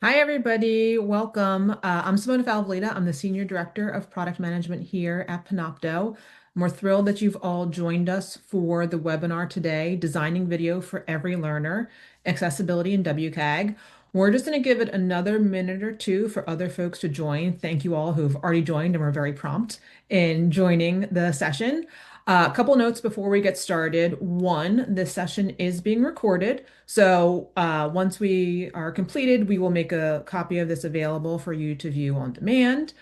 Hi, everybody. Welcome. I'm Simona Falvalita. I'm the Senior Director of Product Management here at Panopto. We're thrilled that you've all joined us for the webinar today, Designing Video for Every Learner, Accessibility in WCAG. We're just going to give it another minute or two for other folks to join. Thank you all who've already joined and were very prompt in joining the session. A couple notes before we get started. One, this session is being recorded. So once we are completed, we will make a copy of this available for you to view on demand.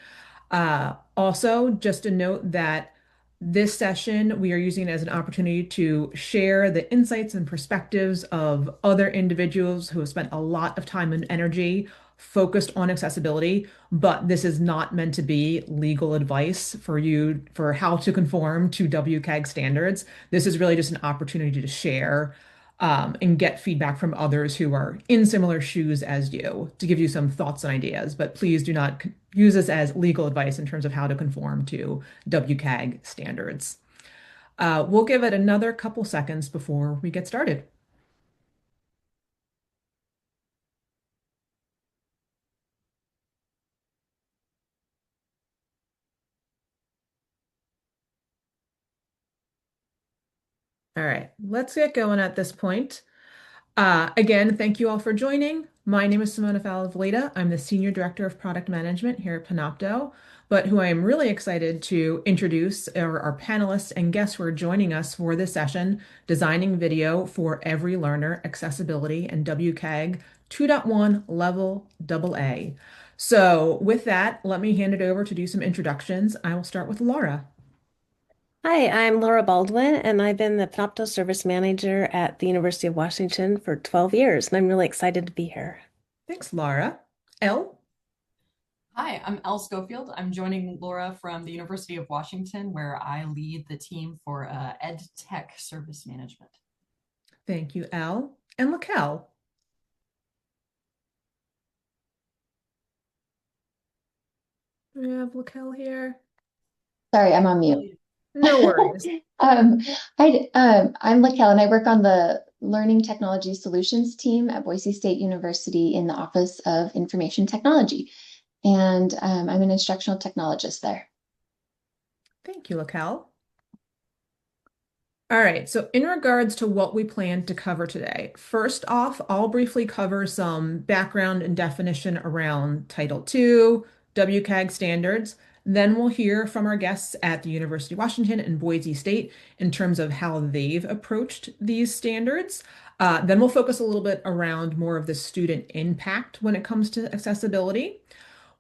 Also, just a note that this session we are using as an opportunity to share the insights and perspectives of other individuals who have spent a lot of time and energy focused on accessibility, but this is not meant to be legal advice for you for how to conform to WCAG standards. This is really just an opportunity to share and get feedback from others who are in similar shoes as you to give you some thoughts and ideas. But please do not use this as legal advice in terms of how to conform to WCAG standards. We'll give it another couple seconds before we get started. All right, let's get going at this point. Again, thank you all for joining. My name is Simona Falvalita. I'm the Senior Director of Product Management here at Panopto, but who I am really excited to introduce are our panelists and guests who are joining us for this session, Designing Video for Every Learner, Accessibility and WCAG 2.1 Level AA. So with that, let me hand it over to do some introductions. I will start with Laura. Hi, I'm Laura Baldwin, and I've been the Panopto Service Manager at the University of Washington for 12 years, and I'm really excited to be here. Thanks, Laura. Elle? Hi, I'm Elle Schofield. I'm joining Laura from the University of Washington, where I lead the team for Ed Tech Service Management. Thank you, Elle. And Laquelle. Do we have Laquelle here? Sorry, I'm on mute. No worries. Um, I'm Laquelle, and I work on the Learning Technology Solutions team at Boise State University in the Office of Information Technology. And I'm an instructional technologist there. Thank you, Laquelle. All right, so in regards to what we plan to cover today, first off, I'll briefly cover some background and definition around Title II, WCAG standards. Then we'll hear from our guests at the University of Washington and Boise State in terms of how they've approached these standards. Then we'll focus a little bit around more of the student impact when it comes to accessibility.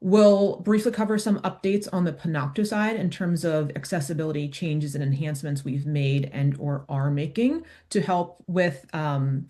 We'll briefly cover some updates on the Panopto side in terms of accessibility changes and enhancements we've made and or are making to help with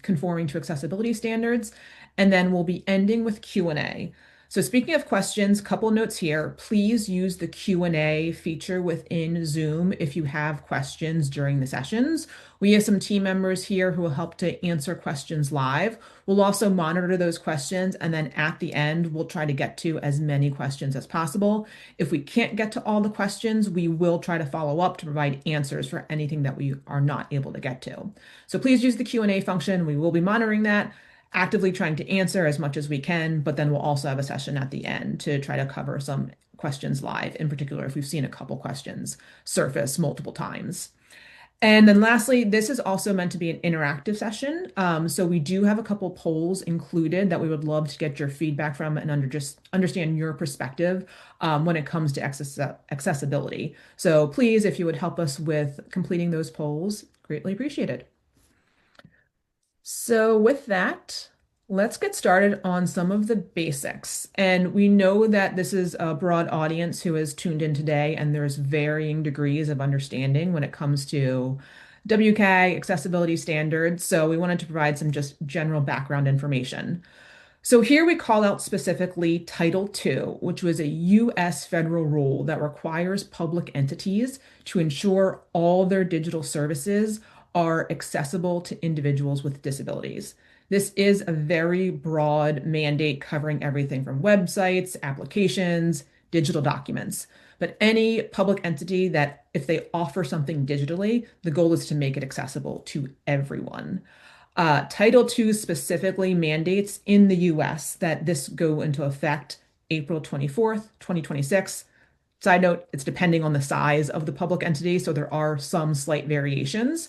conforming to accessibility standards. And then we'll be ending with Q&A. So speaking of questions, couple notes here. Please use the Q&A feature within Zoom if you have questions during the sessions. We have some team members here who will help to answer questions live. We'll also monitor those questions, and then at the end, we'll try to get to as many questions as possible. If we can't get to all the questions, we will try to follow up to provide answers for anything that we are not able to get to. So please use the Q&A function. We will be monitoring that, actively trying to answer as much as we can, but then we'll also have a session at the end to try to cover some questions live, in particular if we've seen a couple questions surface multiple times. And then lastly, this is also meant to be an interactive session. So we do have a couple polls included that we would love to get your feedback from and just understand your perspective when it comes to accessibility. So please, if you would help us with completing those polls, greatly appreciated. So with that, let's get started on some of the basics. And we know that this is a broad audience who has tuned in today, and there's varying degrees of understanding when it comes to WCAG accessibility standards. So we wanted to provide some just general background information. So here we call out specifically Title II, which was a U.S. federal rule that requires public entities to ensure all their digital services are accessible to individuals with disabilities. This is a very broad mandate covering everything from websites, applications, digital documents. But any public entity that, if they offer something digitally, the goal is to make it accessible to everyone. Title II specifically mandates in the US that this go into effect April 24th, 2026. Side note, it's depending on the size of the public entity, so there are some slight variations.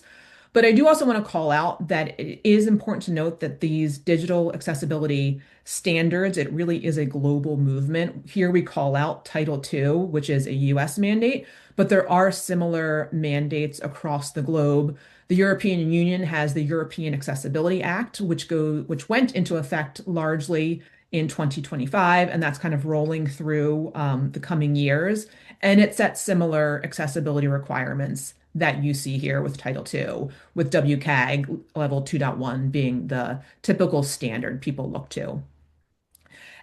But I do also want to call out that it is important to note that these digital accessibility standards, it really is a global movement. Here we call out Title II, which is a US mandate, but there are similar mandates across the globe. The European Union has the European Accessibility Act, which went into effect largely in 2025, and that's kind of rolling through the coming years. And it sets similar accessibility requirements that you see here with Title II, with WCAG level 2.1 being the typical standard people look to.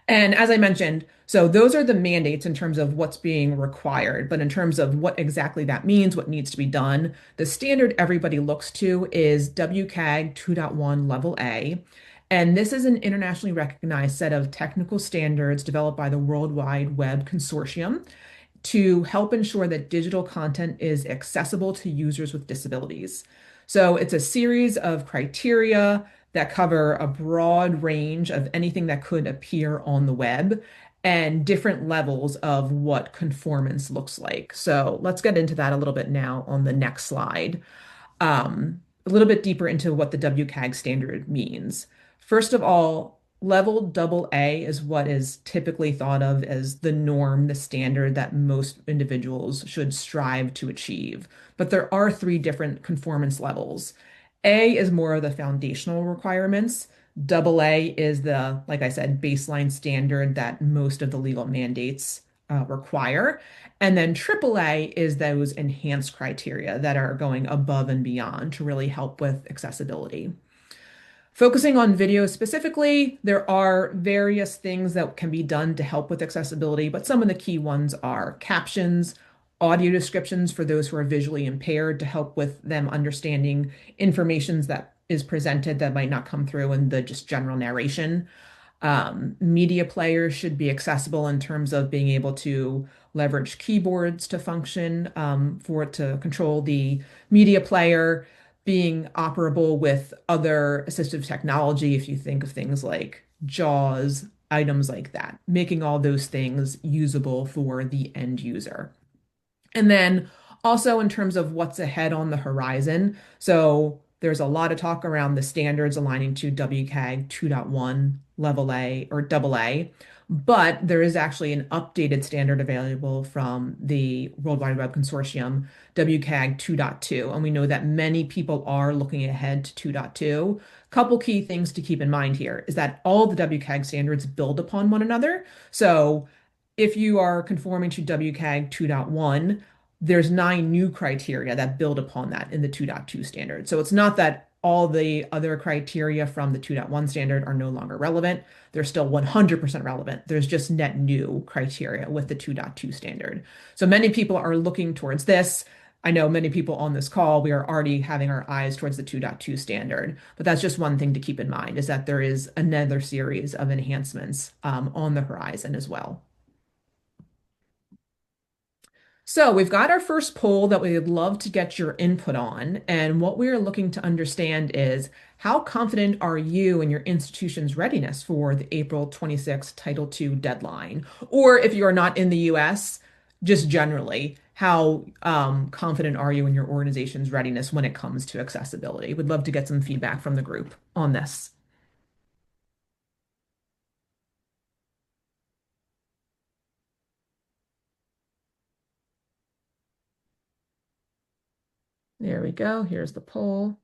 And as I mentioned, so those are the mandates in terms of what's being required, but in terms of what exactly that means, what needs to be done, the standard everybody looks to is WCAG 2.1 level A. And this is an internationally recognized set of technical standards developed by the World Wide Web Consortium to help ensure that digital content is accessible to users with disabilities. So it's a series of criteria that cover a broad range of anything that could appear on the web and different levels of what conformance looks like. So let's get into that a little bit now on the next slide. A little bit deeper into what the WCAG standard means. First of all, level double A is what is typically thought of as the norm, the standard that most individuals should strive to achieve. But there are three different conformance levels. A is more of the foundational requirements. Double A is the, like I said, baseline standard that most of the legal mandates require. And then AAA is those enhanced criteria that are going above and beyond to really help with accessibility. Focusing on video specifically, there are various things that can be done to help with accessibility, but some of the key ones are captions, audio descriptions for those who are visually impaired to help with them understanding information that is presented that might not come through in the just general narration. Media players should be accessible in terms of being able to leverage keyboards to function for it to control the media player, being operable with other assistive technology, if you think of things like JAWS, items like that, making all those things usable for the end user. And then also in terms of what's ahead on the horizon. So there's a lot of talk around the standards aligning to WCAG 2.1 level A or double A, but there is actually an updated standard available from the World Wide Web Consortium, WCAG 2.2. And we know that many people are looking ahead to 2.2. Couple key things to keep in mind here is that all the WCAG standards build upon one another. So if you are conforming to WCAG 2.1, there's 9 new criteria that build upon that in the 2.2 standard. So it's not that all the other criteria from the 2.1 standard are no longer relevant. They're still 100% relevant. There's just net new criteria with the 2.2 standard. So many people are looking towards this. I know many people on this call, we are already having our eyes towards the 2.2 standard, but that's just one thing to keep in mind is that there is another series of enhancements on the horizon as well. So we've got our first poll that we would love to get your input on. And what we are looking to understand is how confident are you in your institution's readiness for the April 26th Title II deadline? Or if you are not in the US, just generally, how confident are you in your organization's readiness when it comes to accessibility? Would love to get some feedback from the group on this. There we go. Here's the poll.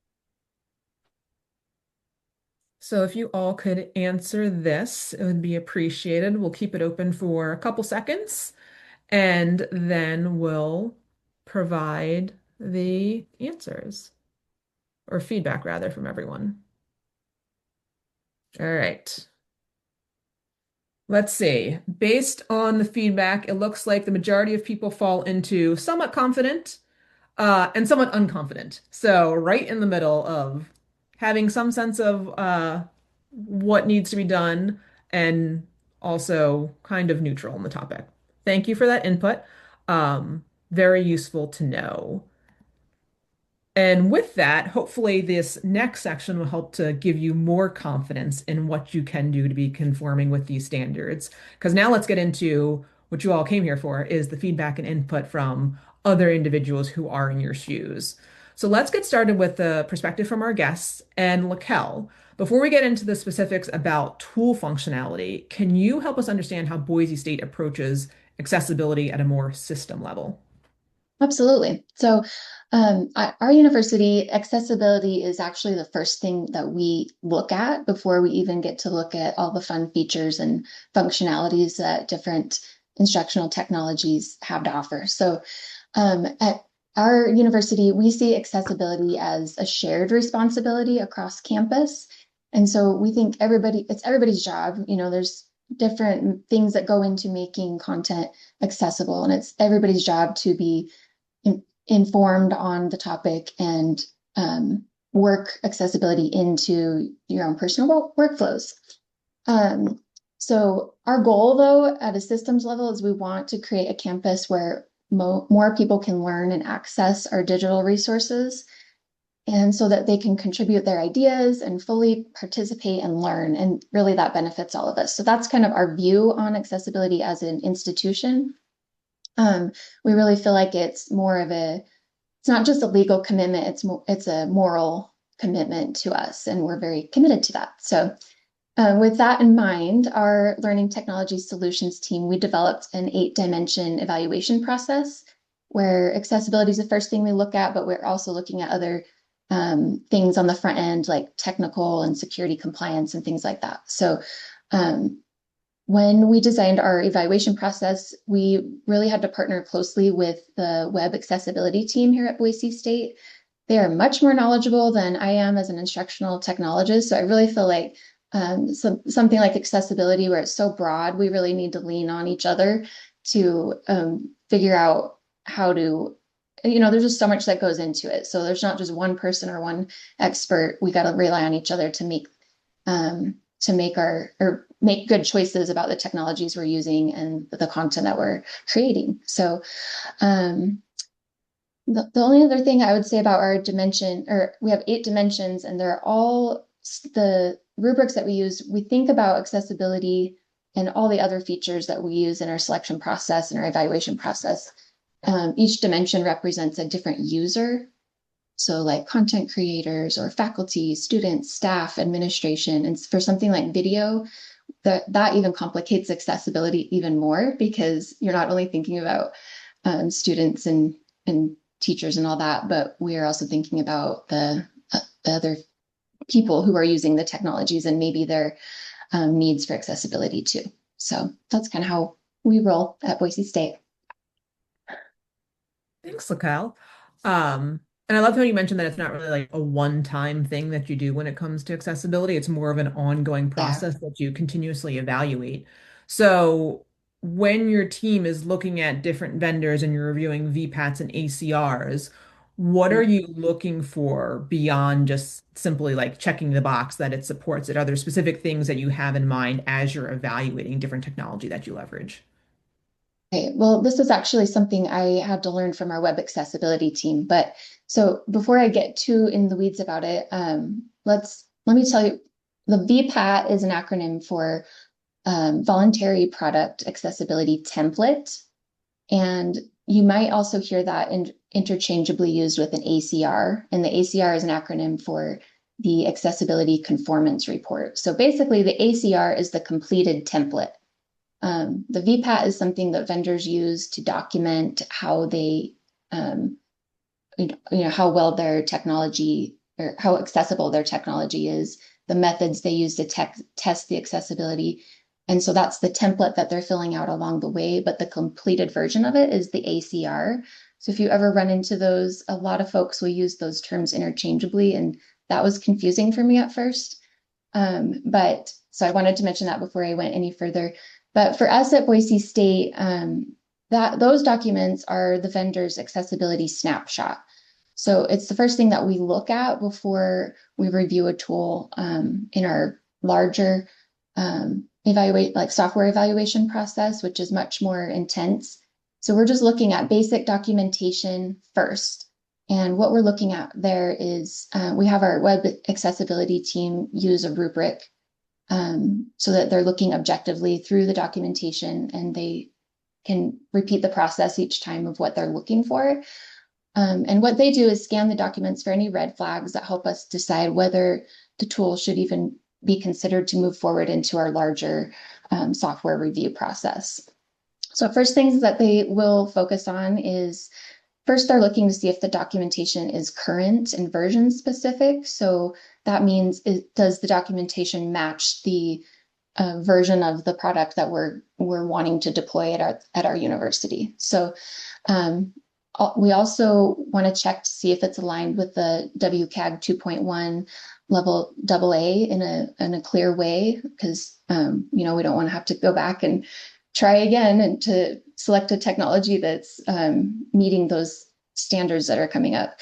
So if you all could answer this, it would be appreciated. We'll keep it open for a couple seconds and then we'll provide the answers or feedback rather from everyone. All right. Let's see. Based on the feedback, it looks like the majority of people fall into somewhat confident and somewhat unconfident. So right in the middle of having some sense of what needs to be done and also kind of neutral on the topic. Thank you for that input. Very useful to know. And with that, hopefully this next section will help to give you more confidence in what you can do to be conforming with these standards. Because now let's get into what you all came here for, is the feedback and input from other individuals who are in your shoes. So let's get started with the perspective from our guests. And Laquel, before we get into the specifics about tool functionality, can you help us understand how Boise State approaches accessibility at a more system level? Absolutely. So, at our university, accessibility is actually the first thing that we look at before we even get to look at all the fun features and functionalities that different instructional technologies have to offer. So, at our university, we see accessibility as a shared responsibility across campus. And so we think it's everybody's job. There's different things that go into making content accessible, and it's everybody's job to be informed on the topic and work accessibility into your own personal workflows. So our goal, though, at a systems level, is we want to create a campus where more people can learn and access our digital resources, and so that they can contribute their ideas and fully participate and learn. And really, that benefits all of us. So that's kind of our view on accessibility as an institution. We really feel like it's not just a legal commitment, it's a moral commitment to us, and we're very committed to that. So with that in mind, our Learning Technology Solutions team, we developed an 8-dimension evaluation process where accessibility is the first thing we look at, but we're also looking at other things on the front end, like technical and security compliance and things like that. So when we designed our evaluation process, we really had to partner closely with the web accessibility team here at Boise State. They are much more knowledgeable than I am as an instructional technologist. So I really feel like something like accessibility, where it's so broad, we really need to lean on each other to figure out how to, there's just so much that goes into it. So there's not just one person or one expert. We got to rely on each other to make good choices about the technologies we're using and the content that we're creating. So the only other thing I would say about our dimension, or we have 8 dimensions, and they're all the rubrics that we use. We think about accessibility and all the other features that we use in our selection process and our evaluation process. Each dimension represents a different user. So like content creators or faculty, students, staff, administration. And for something like video, that even complicates accessibility even more, because you're not only thinking about students and teachers and all that, but we are also thinking about the other people who are using the technologies and maybe their needs for accessibility too. So that's kind of how we roll at Boise State. Thanks, Laquel. And I love how you mentioned that it's not really like a one-time thing that you do when it comes to accessibility. It's more of an ongoing Yeah. process that you continuously evaluate. So when your team is looking at different vendors and you're reviewing VPATs and ACRs, what are you looking for beyond just simply like checking the box that it supports it? Are there specific things that you have in mind as you're evaluating different technology that you leverage? Okay, well, this is actually something I had to learn from our web accessibility team. But so before I get too in the weeds about it, let me tell you, the VPAT is an acronym for Voluntary Product Accessibility Template, and you might also hear that interchangeably used with an ACR, and the ACR is an acronym for the Accessibility Conformance Report. So basically, the ACR is the completed template. The VPAT is something that vendors use to document how they, how well their technology, or how accessible their technology is, the methods they use to test the accessibility. And so that's the template that they're filling out along the way, but the completed version of it is the ACR. So if you ever run into those, a lot of folks will use those terms interchangeably, and that was confusing for me at first. But so I wanted to mention that before I went any further. But for us at Boise State, those documents are the vendor's accessibility snapshot. So it's the first thing that we look at before we review a tool in our larger software evaluation process, which is much more intense. So we're just looking at basic documentation first. And what we're looking at there is we have our web accessibility team use a rubric so that they're looking objectively through the documentation and they can repeat the process each time of what they're looking for. And what they do is scan the documents for any red flags that help us decide whether the tool should even be considered to move forward into our larger software review process. So first things that they will focus on is first, they're looking to see if the documentation is current and version specific. So that means does the documentation match the version of the product that we're wanting to deploy at our university. So we also want to check to see if it's aligned with the WCAG 2.1 level AA in a clear way, because we don't want to have to go back and try again and to select a technology that's meeting those standards that are coming up.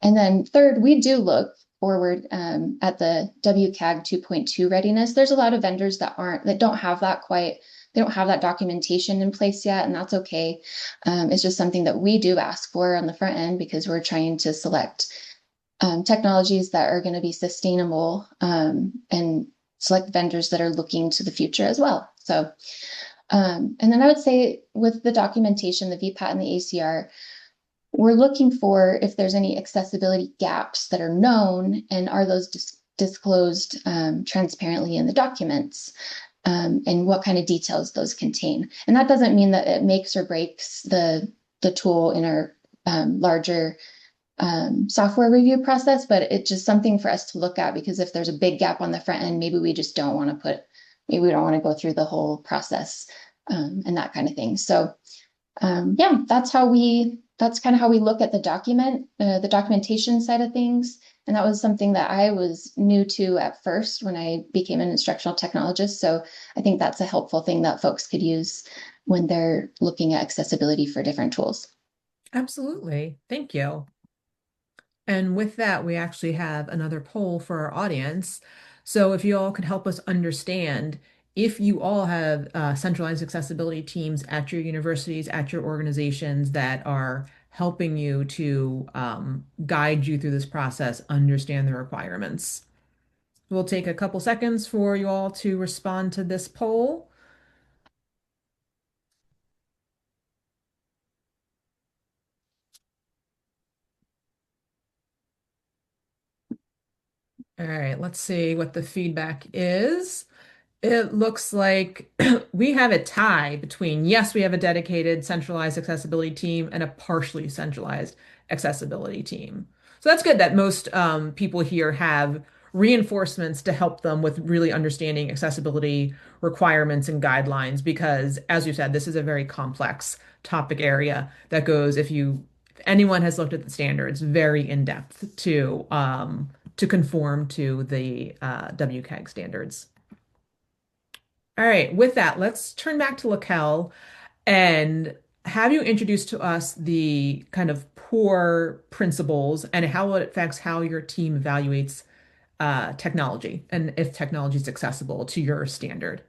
And then third, we do look forward at the WCAG 2.2 readiness. There's a lot of vendors that don't have that documentation in place yet, and that's okay. It's just something that we do ask for on the front end because we're trying to select technologies that are going to be sustainable and select vendors that are looking to the future as well. So, and then I would say with the documentation, the VPAT and the ACR, we're looking for if there's any accessibility gaps that are known and are those disclosed transparently in the documents, and what kind of details those contain. And that doesn't mean that it makes or breaks the tool in our larger software review process, but it's just something for us to look at, because if there's a big gap on the front end, maybe we don't want to go through the whole process and that kind of thing. So yeah, that's kind of how we look at the documentation side of things. And that was something that I was new to at first when I became an instructional technologist. So I think that's a helpful thing that folks could use when they're looking at accessibility for different tools. Absolutely. Thank you. And with that, we actually have another poll for our audience. So if you all could help us understand if you all have centralized accessibility teams at your universities, at your organizations that are helping you to guide you through this process, understand the requirements. We'll take a couple seconds for you all to respond to this poll. All right, let's see what the feedback is. It looks like we have a tie between, yes, we have a dedicated centralized accessibility team and a partially centralized accessibility team. So that's good that most people here have reinforcements to help them with really understanding accessibility requirements and guidelines, because as you said, this is a very complex topic area that goes, if anyone has looked at the standards, very in depth to conform to the WCAG standards. All right, with that, let's turn back to Laquelle and have you introduce to us the kind of core principles and how it affects how your team evaluates technology and if technology is accessible to your standard.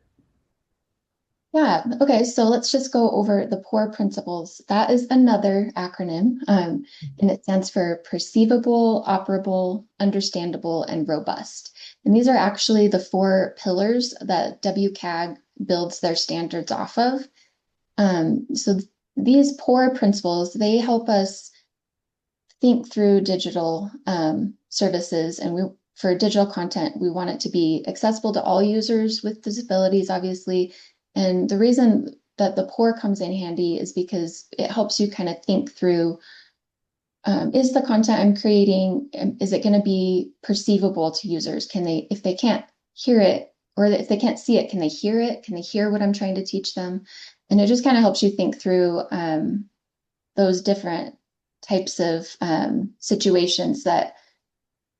Yeah, okay, so let's just go over the POUR principles. That is another acronym, and it stands for Perceivable, Operable, Understandable, and Robust. And these are actually the 4 pillars that WCAG builds their standards off of. So these POUR principles, they help us think through digital services, and for digital content, we want it to be accessible to all users with disabilities, obviously. And the reason that the POUR comes in handy is because it helps you kind of think through, is the content I'm creating, is it going to be perceivable to users? If they can't hear it, or if they can't see it, can they hear it? Can they hear what I'm trying to teach them? And it just kind of helps you think through those different types of situations that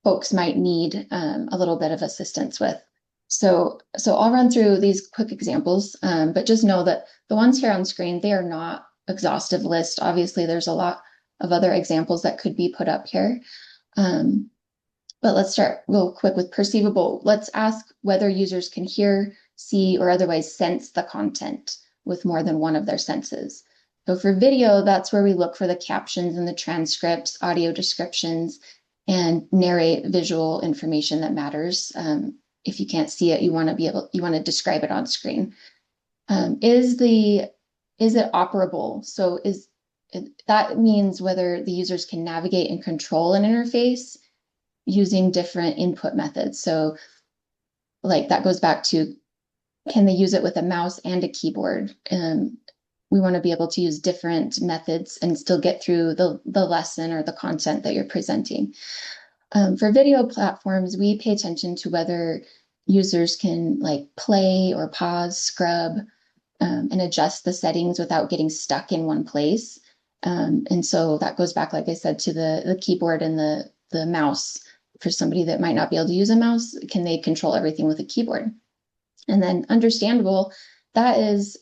folks might need a little bit of assistance with. So I'll run through these quick examples, but just know that the ones here on screen, they are not exhaustive list. Obviously, there's a lot of other examples that could be put up here. But let's start real quick with perceivable. Let's ask whether users can hear, see, or otherwise sense the content with more than one of their senses. So for video, that's where we look for the captions and the transcripts, audio descriptions, and narrate visual information that matters. If you can't see it, you want to describe it on screen. Is it operable? So that means whether the users can navigate and control an interface using different input methods. So like that goes back to, can they use it with a mouse and a keyboard? We want to be able to use different methods and still get through the lesson or the content that you're presenting. For video platforms, we pay attention to whether users can like play or pause, scrub, and adjust the settings without getting stuck in one place. And so that goes back, like I said, to the keyboard and the mouse. For somebody that might not be able to use a mouse, can they control everything with a keyboard? And then understandable, that is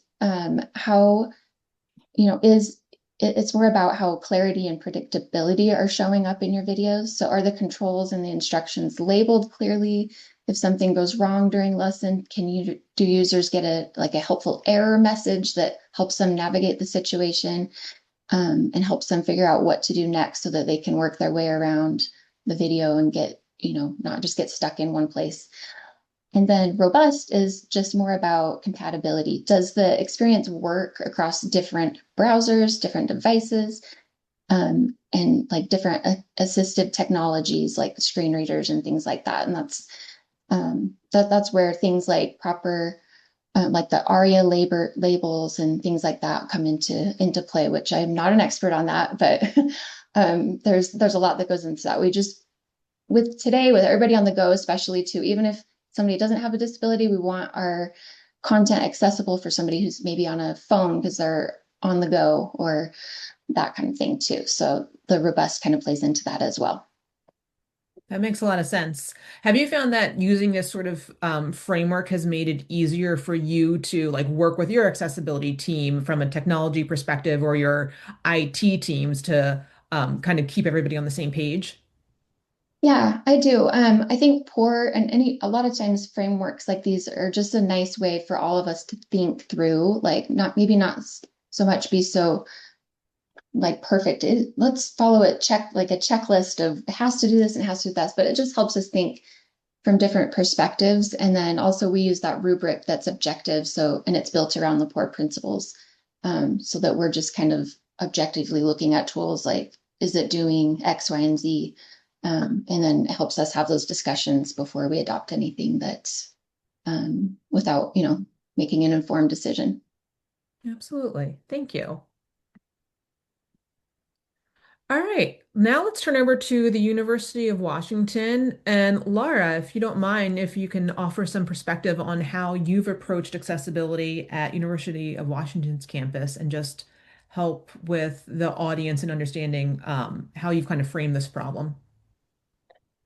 how, it's more about how clarity and predictability are showing up in your videos. So are the controls and the instructions labeled clearly? If something goes wrong during lesson, do users get a helpful error message that helps them navigate the situation, and helps them figure out what to do next so that they can work their way around the video and not just get stuck in one place. And then robust is just more about compatibility. Does the experience work across different browsers, different devices, and like different assistive technologies like screen readers and things like that? And that's where things like proper like the ARIA labels and things like that come into play, which I'm not an expert on that, but there's a lot that goes into that. With everybody on the go, especially too, even if somebody doesn't have a disability, we want our content accessible for somebody who's maybe on a phone because they're on the go or that kind of thing too. So the robust kind of plays into that as well. That makes a lot of sense. Have you found that using this sort of framework has made it easier for you to like work with your accessibility team from a technology perspective or your IT teams to kind of keep everybody on the same page? Yeah, I do. I think poor and a lot of times frameworks like these are just a nice way for all of us to think through, like not so much be so like perfect. Let's follow a checklist of it has to do this and it has to do that, but it just helps us think from different perspectives. And then also we use that rubric that's objective. And it's built around the poor principles, so that we're just kind of objectively looking at tools like, is it doing X, Y, and Z? And then it helps us have those discussions before we adopt anything that's without, making an informed decision. Absolutely. Thank you. All right, now let's turn over to the University of Washington. And Laura, if you don't mind, if you can offer some perspective on how you've approached accessibility at University of Washington's campus and just help with the audience and understanding how you've kind of framed this problem.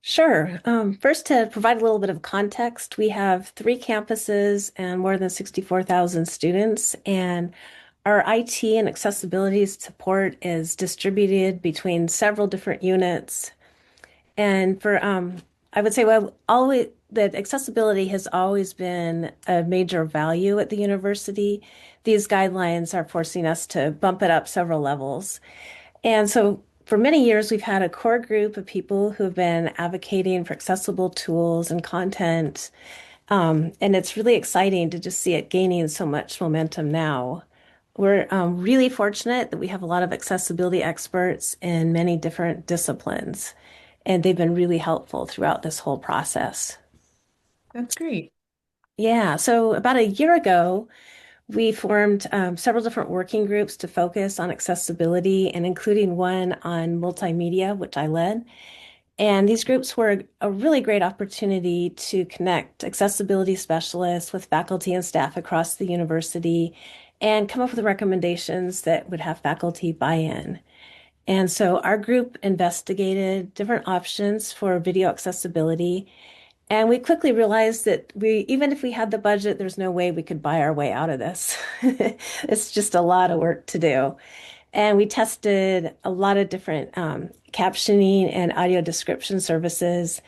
Sure. First, to provide a little bit of context, we have 3 campuses and more than 64,000 students, and our IT and accessibility support is distributed between several different units. And I would say, well, always that accessibility has always been a major value at the university. These guidelines are forcing us to bump it up several levels. And so for many years, we've had a core group of people who have been advocating for accessible tools and content. And it's really exciting to just see it gaining so much momentum now. We're really fortunate that we have a lot of accessibility experts in many different disciplines, and they've been really helpful throughout this whole process. That's great. Yeah, so about a year ago, we formed several different working groups to focus on accessibility and including one on multimedia, which I led. And these groups were a really great opportunity to connect accessibility specialists with faculty and staff across the university and come up with recommendations that would have faculty buy-in. And so our group investigated different options for video accessibility. And we quickly realized that even if we had the budget, there's no way we could buy our way out of this. It's just a lot of work to do. And we tested a lot of different captioning and audio description services.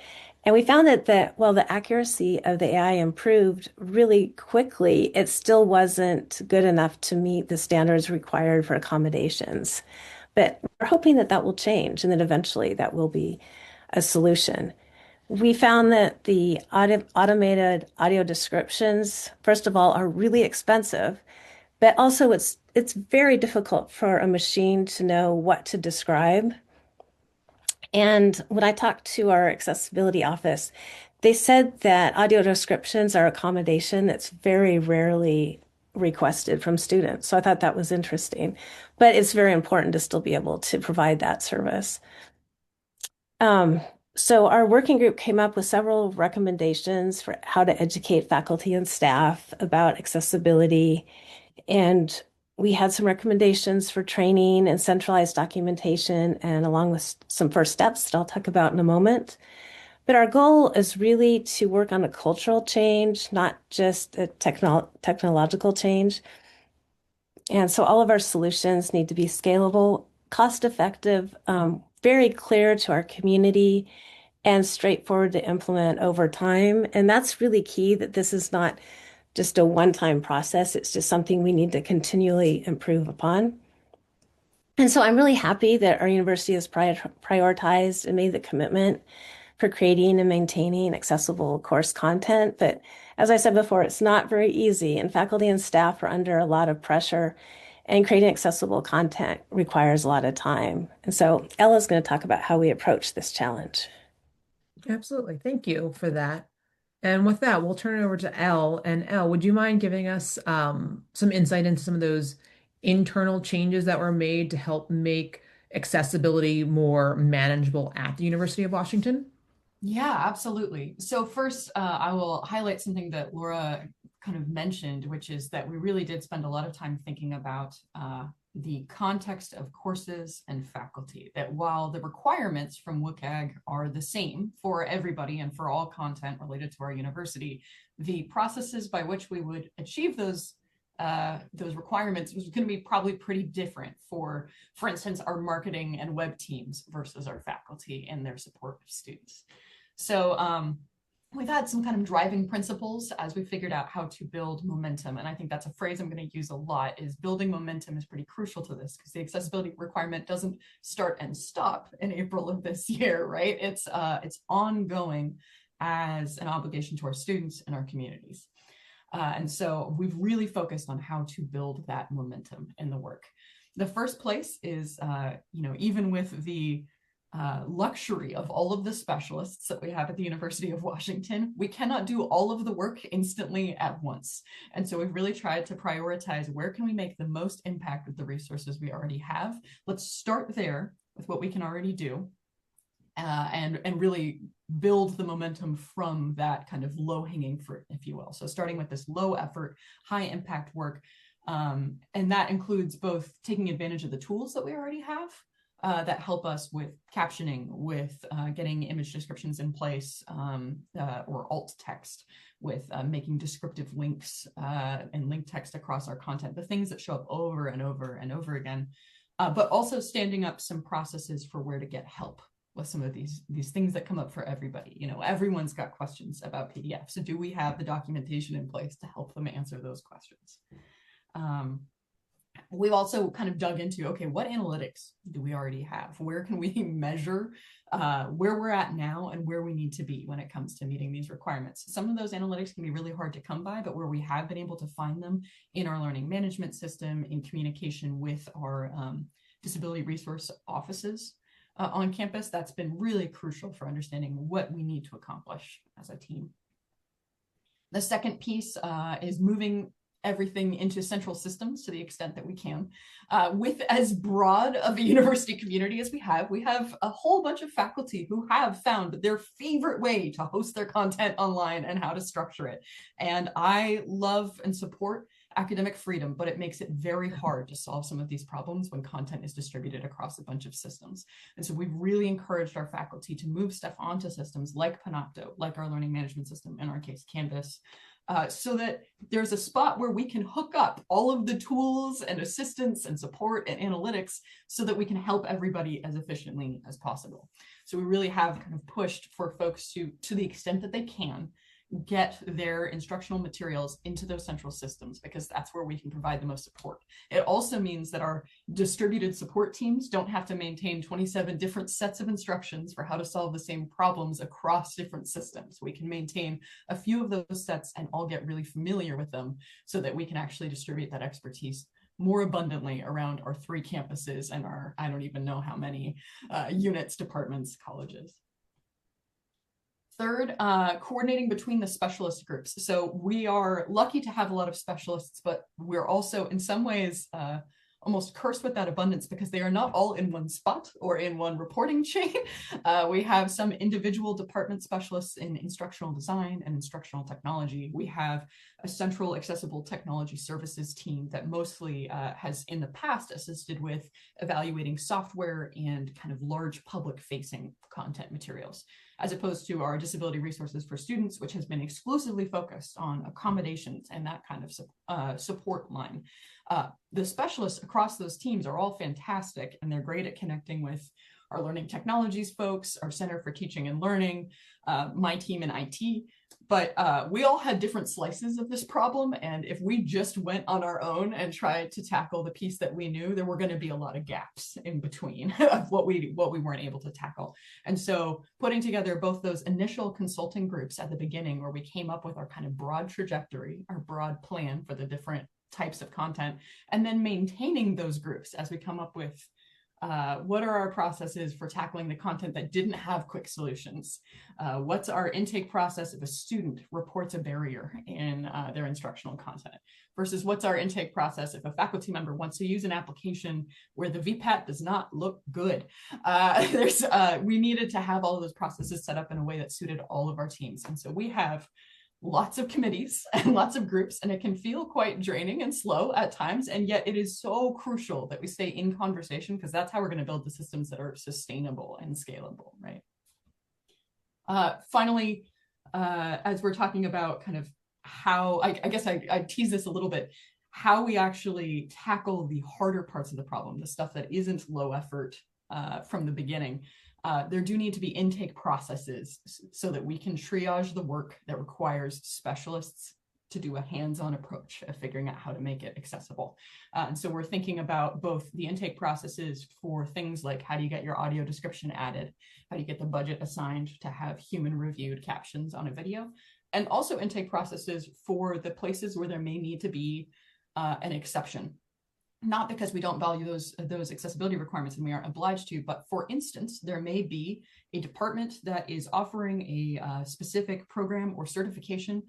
And we found that while the accuracy of the AI improved really quickly, it still wasn't good enough to meet the standards required for accommodations. But we're hoping that that will change and that eventually that will be a solution. We found that the automated audio descriptions, first of all, are really expensive, but also it's very difficult for a machine to know what to describe. And when I talked to our accessibility office, they said that audio descriptions are accommodation that's very rarely requested from students. So I thought that was interesting, but it's very important to still be able to provide that service. Um, so our working group came up with several recommendations for how to educate faculty and staff about accessibility. And we had some recommendations for training and centralized documentation, and along with some first steps that I'll talk about in a moment. But our goal is really to work on a cultural change, not just a technological change. And so all of our solutions need to be scalable, cost effective, very clear to our community, and straightforward to implement over time. And that's really key, that this is not just a one-time process. It's just something we need to continually improve upon. And so I'm really happy that our university has prioritized and made the commitment for creating and maintaining accessible course content. But as I said before, it's not very easy, and faculty and staff are under a lot of pressure, and creating accessible content requires a lot of time. And so Ella's going to talk about how we approach this challenge. Absolutely. Thank you for that. And with that, we'll turn it over to Elle. And Elle, would you mind giving us some insight into some of those internal changes that were made to help make accessibility more manageable at the University of Washington? Yeah, absolutely. So first, I will highlight something that Laura kind of mentioned, which is that we really did spend a lot of time thinking about the context of courses and faculty, that while the requirements from WCAG are the same for everybody and for all content related to our university, the processes by which we would achieve those requirements was going to be probably pretty different for instance, our marketing and web teams versus our faculty and their support of students. So we've had some kind of driving principles as we figured out how to build momentum. And I think that's a phrase I'm going to use a lot, is building momentum is pretty crucial to this, because the accessibility requirement doesn't start and stop in April of this year, right? It's ongoing as an obligation to our students and our communities. And so we've really focused on how to build that momentum in the work. The first place is, even with the luxury of all of the specialists that we have at the University of Washington, we cannot do all of the work instantly at once. And so we've really tried to prioritize, where can we make the most impact with the resources we already have? Let's start there with what we can already do, and really build the momentum from that kind of low-hanging fruit, if you will. So starting with this low effort, high impact work, and that includes both taking advantage of the tools that we already have that help us with captioning, with getting image descriptions in place, or alt text, with making descriptive links and link text across our content, the things that show up over and over and over again, but also standing up some processes for where to get help with some of these things that come up for everybody. Everyone's got questions about PDF. So do we have the documentation in place to help them answer those questions? We've also kind of dug into, okay, what analytics do we already have? Where can we measure where we're at now and where we need to be when it comes to meeting these requirements? Some of those analytics can be really hard to come by, but where we have been able to find them in our learning management system, in communication with our disability resource offices on campus, that's been really crucial for understanding what we need to accomplish as a team. The second piece is moving everything into central systems to the extent that we can. With as broad of a university community as we have a whole bunch of faculty who have found their favorite way to host their content online and how to structure it. And I love and support academic freedom, but it makes it very hard to solve some of these problems when content is distributed across a bunch of systems. And so we've really encouraged our faculty to move stuff onto systems like Panopto, like our learning management system, in our case, Canvas, so that there's a spot where we can hook up all of the tools and assistance and support and analytics so that we can help everybody as efficiently as possible. So we really have kind of pushed for folks to the extent that they can, get their instructional materials into those central systems, because that's where we can provide the most support. It also means that our distributed support teams don't have to maintain 27 different sets of instructions for how to solve the same problems across different systems. We can maintain a few of those sets and all get really familiar with them so that we can actually distribute that expertise more abundantly around our 3 campuses and our, I don't even know how many units, departments, colleges. Third, coordinating between the specialist groups. So we are lucky to have a lot of specialists, but we're also in some ways almost cursed with that abundance because they are not all in one spot or in one reporting chain. We have some individual department specialists in instructional design and instructional technology. We have a central accessible technology services team that mostly has in the past assisted with evaluating software and kind of large public facing content materials, as opposed to our disability resources for students, which has been exclusively focused on accommodations and that kind of support line. The specialists across those teams are all fantastic, and they're great at connecting with our learning technologies folks, our Center for Teaching and Learning, my team in IT. But we all had different slices of this problem, and if we just went on our own and tried to tackle the piece that we knew, there were going to be a lot of gaps in between of what we weren't able to tackle. And so putting together both those initial consulting groups at the beginning, where we came up with our kind of broad trajectory, our broad plan for the different types of content, and then maintaining those groups as we come up with what are our processes for tackling the content that didn't have quick solutions? What's our intake process if a student reports a barrier in their instructional content? Versus what's our intake process if a faculty member wants to use an application where the VPAT does not look good? We needed to have all of those processes set up in a way that suited all of our teams. And so we have lots of committees and lots of groups, and it can feel quite draining and slow at times. And yet it is so crucial that we stay in conversation, because that's how we're going to build the systems that are sustainable and scalable, right? Finally, as we're talking about kind of how, I guess I tease this a little bit, how we actually tackle the harder parts of the problem, the stuff that isn't low effort from the beginning. There do need to be intake processes so that we can triage the work that requires specialists to do a hands-on approach of figuring out how to make it accessible. And so we're thinking about both the intake processes for things like how do you get your audio description added, how do you get the budget assigned to have human-reviewed captions on a video, and also intake processes for the places where there may need to be an exception. Not because we don't value those accessibility requirements and we aren't obliged to, but for instance, there may be a department that is offering a specific program or certification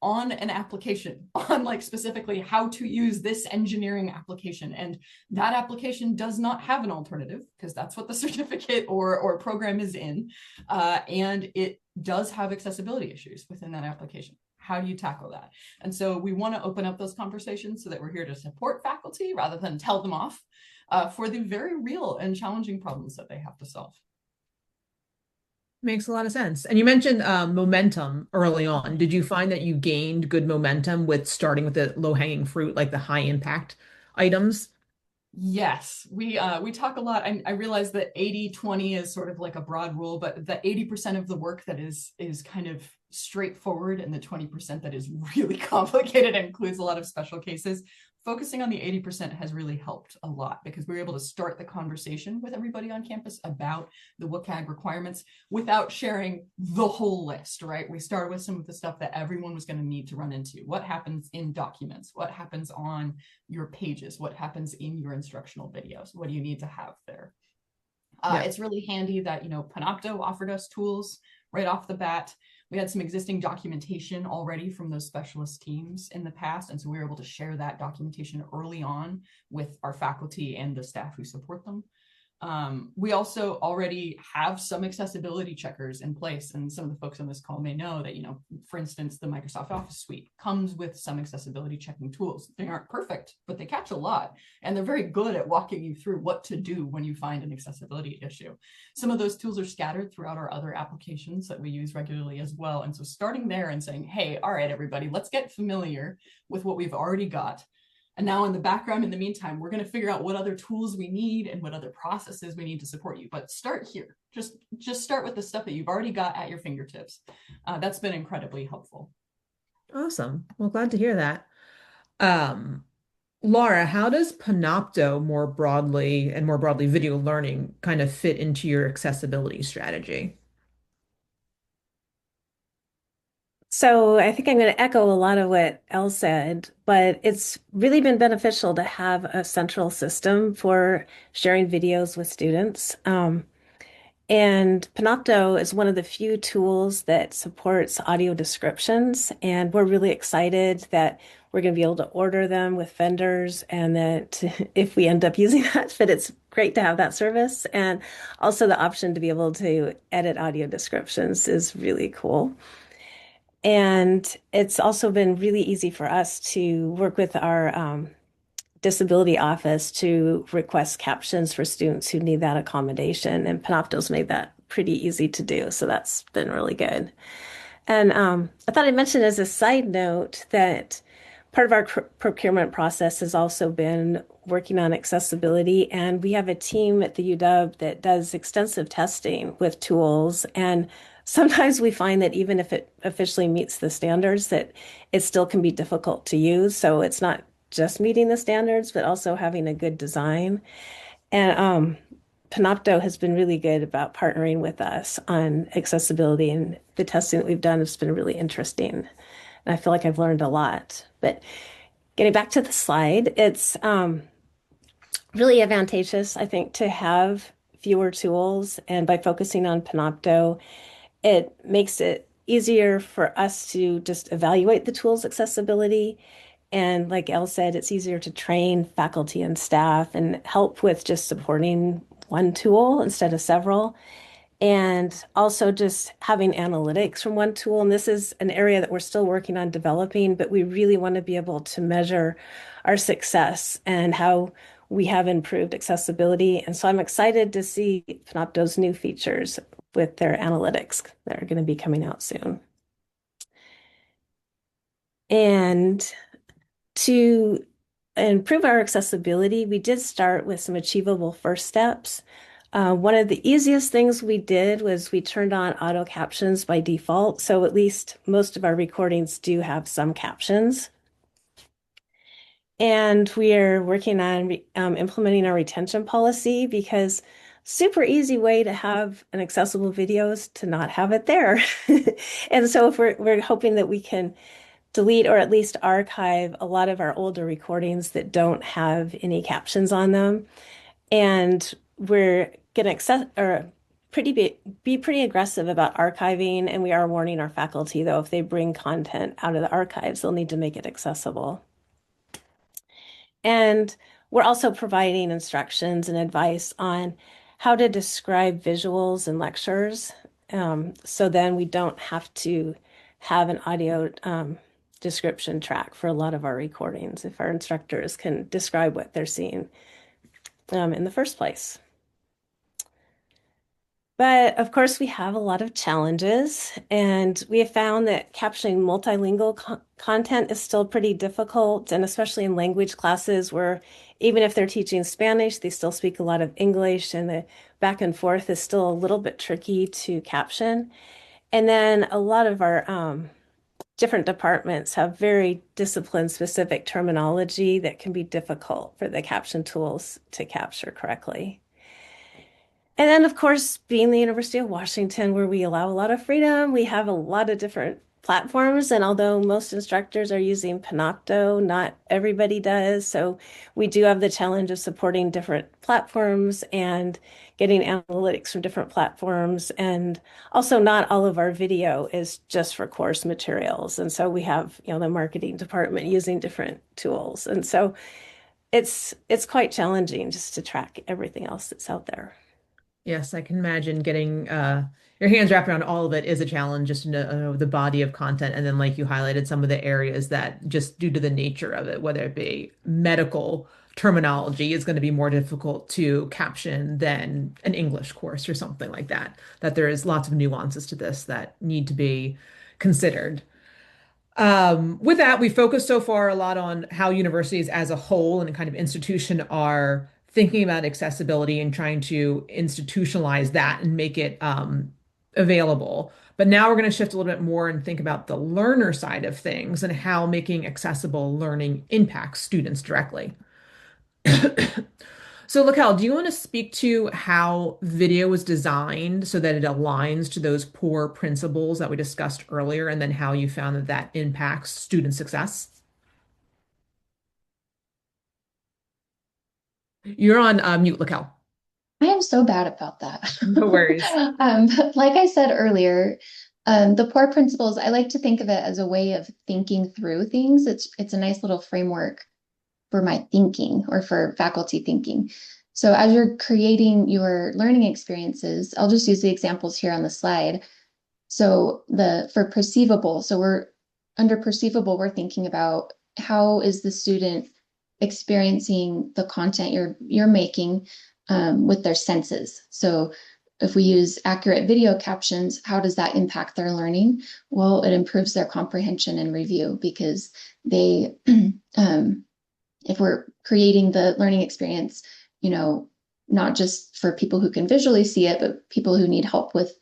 on an application, on like specifically how to use this engineering application. And that application does not have an alternative, because that's what the certificate or program is in. And it does have accessibility issues within that application. How do you tackle that? And so we want to open up those conversations so that we're here to support faculty rather than tell them off for the very real and challenging problems that they have to solve. Makes a lot of sense. And you mentioned momentum early on. Did you find that you gained good momentum with starting with the low-hanging fruit, like the high impact items? Yes, we talk a lot. I realize that 80-20 is sort of like a broad rule, but the 80% of the work that is kind of straightforward and the 20% that is really complicated and includes a lot of special cases, focusing on the 80% has really helped a lot, because we were able to start the conversation with everybody on campus about the WCAG requirements without sharing the whole list, right? We started with some of the stuff that everyone was going to need to run into. What happens in documents? What happens on your pages? What happens in your instructional videos? What do you need to have there? It's really handy that, Panopto offered us tools right off the bat. We had some existing documentation already from those specialist teams in the past, and so we were able to share that documentation early on with our faculty and the staff who support them. We also already have some accessibility checkers in place, and some of the folks on this call may know that, for instance, the Microsoft Office suite comes with some accessibility checking tools. They aren't perfect, but they catch a lot, and they're very good at walking you through what to do when you find an accessibility issue. Some of those tools are scattered throughout our other applications that we use regularly as well. And so starting there and saying, hey, all right, everybody, let's get familiar with what we've already got. And now in the background, in the meantime, we're going to figure out what other tools we need and what other processes we need to support you. But start here. Just start with the stuff that you've already got at your fingertips. That's been incredibly helpful. Awesome. Well, glad to hear that. Laura, how does Panopto more broadly and more broadly video learning kind of fit into your accessibility strategy? So I think I'm going to echo a lot of what Elle said, but it's really been beneficial to have a central system for sharing videos with students. And Panopto is one of the few tools that supports audio descriptions, and we're really excited that we're going to be able to order them with vendors, and that if we end up using that, but it's great to have that service. And also the option to be able to edit audio descriptions is really cool. And it's also been really easy for us to work with our disability office to request captions for students who need that accommodation. And Panopto's made that pretty easy to do. So that's been really good. And I thought I'd mention as a side note that part of our procurement process has also been working on accessibility. And we have a team at the UW that does extensive testing with tools. And sometimes we find that even if it officially meets the standards, that it still can be difficult to use. So it's not just meeting the standards, but also having a good design. And Panopto has been really good about partnering with us on accessibility, and the testing that we've done has been really interesting. And I feel like I've learned a lot. But getting back to the slide, it's really advantageous, I think, to have fewer tools. And by focusing on Panopto, it makes it easier for us to just evaluate the tool's accessibility. And like Elle said, it's easier to train faculty and staff and help with just supporting one tool instead of several. And also just having analytics from one tool. And this is an area that we're still working on developing, but we really want to be able to measure our success and how we have improved accessibility. And so I'm excited to see Panopto's new features with their analytics that are going to be coming out soon. And to improve our accessibility, we did start with some achievable first steps. One of the easiest things we did was we turned on auto captions by default. So at least most of our recordings do have some captions. And we are working on implementing our retention policy, because super easy way to have an accessible video is to not have it there. And so if we're hoping that we can delete or at least archive a lot of our older recordings that don't have any captions on them. And we're going to be pretty aggressive about archiving. And we are warning our faculty, though, if they bring content out of the archives, they'll need to make it accessible. And we're also providing instructions and advice on how to describe visuals in lectures. So then we don't have to have an audio description track for a lot of our recordings if our instructors can describe what they're seeing in the first place. But of course, we have a lot of challenges, and we have found that captioning multilingual content is still pretty difficult, and especially in language classes where even if they're teaching Spanish, they still speak a lot of English, and the back and forth is still a little bit tricky to caption. And then a lot of our different departments have very discipline-specific terminology that can be difficult for the caption tools to capture correctly. And then, of course, being the University of Washington, where we allow a lot of freedom, we have a lot of different platforms. And although most instructors are using Panopto, not everybody does. So we do have the challenge of supporting different platforms and getting analytics from different platforms. And also not all of our video is just for course materials. And so we have, the marketing department using different tools. And so it's quite challenging just to track everything else that's out there. Yes, I can imagine getting your hands wrapped around all of it is a challenge, just to know the body of content. And then, like you highlighted, some of the areas that just due to the nature of it, whether it be medical terminology, is going to be more difficult to caption than an English course or something like that. That there is lots of nuances to this that need to be considered. With that, we focused so far a lot on how universities as a whole and kind of institution are thinking about accessibility and trying to institutionalize that and make it available. But now we're going to shift a little bit more and think about the learner side of things and how making accessible learning impacts students directly. So, Lakel, do you want to speak to how video was designed so that it aligns to those core principles that we discussed earlier, and then how you found that that impacts student success? You're on mute, Lakel. I am so bad about that. No worries. Like I said earlier, the core principles, I like to think of it as a way of thinking through things. It's a nice little framework for my thinking or for faculty thinking. So as you're creating your learning experiences, I'll just use the examples here on the slide. So for perceivable, so we're under perceivable, we're thinking about how is the student experiencing the content you're making with their senses. So if we use accurate video captions, how does that impact their learning? Well, it improves their comprehension and review because they if we're creating the learning experience, not just for people who can visually see it, but people who need help with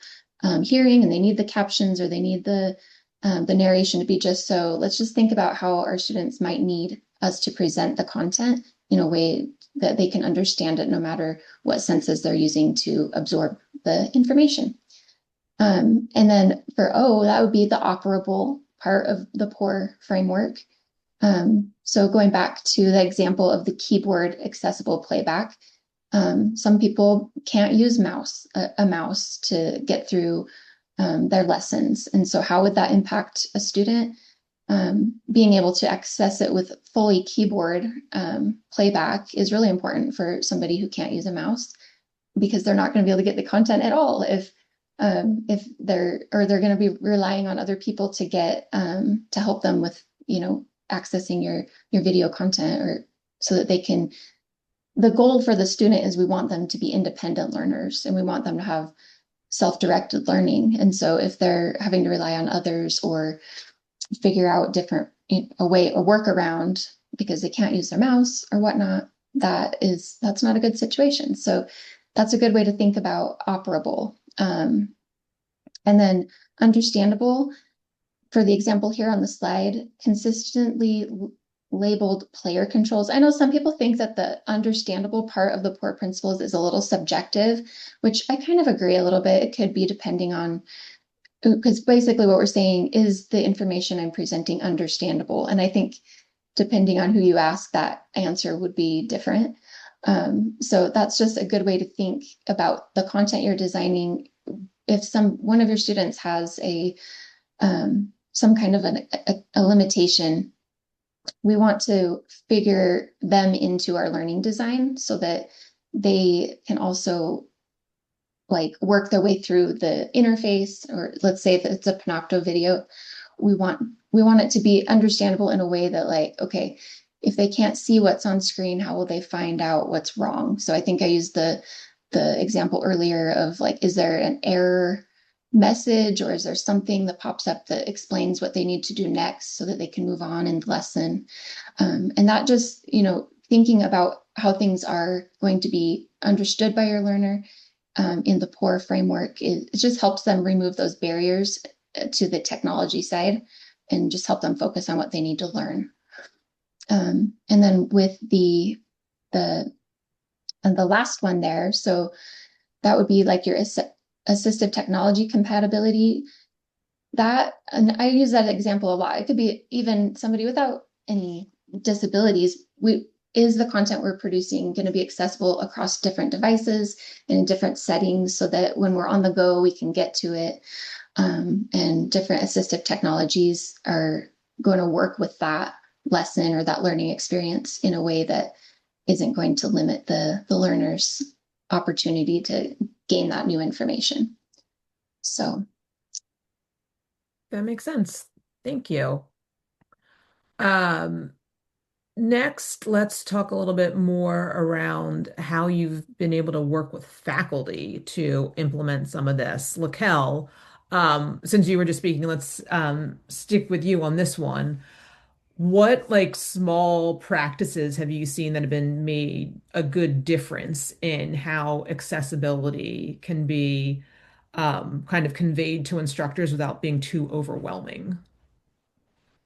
hearing and they need the captions or they need the narration to be just so. Let's just think about how our students might need us to present the content in a way that they can understand it no matter what senses they're using to absorb the information. And then for O, that would be the operable part of the POUR framework. So going back to the example of the keyboard accessible playback, some people can't use a mouse to get through their lessons. And so how would that impact a student? Being able to access it with fully keyboard playback is really important for somebody who can't use a mouse because they're not going to be able to get the content at all if they're going to be relying on other people to get to help them with accessing your video content or so that they can. The goal for the student is we want them to be independent learners and we want them to have self-directed learning. And so if they're having to rely on others or figure out a workaround because they can't use their mouse or whatnot, that's not a good situation. So that's a good way to think about operable. And then understandable, for the example here on the slide, consistently labeled player controls. I know some people think that the understandable part of the POUR principles is a little subjective, which I kind of agree a little bit. It could be depending on, because basically what we're saying is the information I'm presenting understandable. And I think depending on who you ask, that answer would be different. So that's just a good way to think about the content you're designing. If one of your students has some kind of a limitation, we want to figure them into our learning design so that they can also work their way through the interface, or let's say if it's a Panopto video, we want it to be understandable in a way that okay, if they can't see what's on screen, how will they find out what's wrong? So I think I used the example earlier of is there an error message or is there something that pops up that explains what they need to do next so that they can move on in the lesson? And that just, thinking about how things are going to be understood by your learner in the POUR framework, it just helps them remove those barriers to the technology side and just help them focus on what they need to learn. And then with the last one there, so that would be your assistive technology compatibility. And I use that example a lot. It could be even somebody without any disabilities. Is the content we're producing going to be accessible across different devices and in different settings so that when we're on the go, we can get to it? And different assistive technologies are going to work with that lesson or that learning experience in a way that isn't going to limit the learner's opportunity to gain that new information. So That makes sense. Thank you. Um, Next, let's talk a little bit more around how you've been able to work with faculty to implement some of this. Laquel, since you were just speaking, let's stick with you on this one. What like small practices have you seen that have been made a good difference in how accessibility can be kind of conveyed to instructors without being too overwhelming?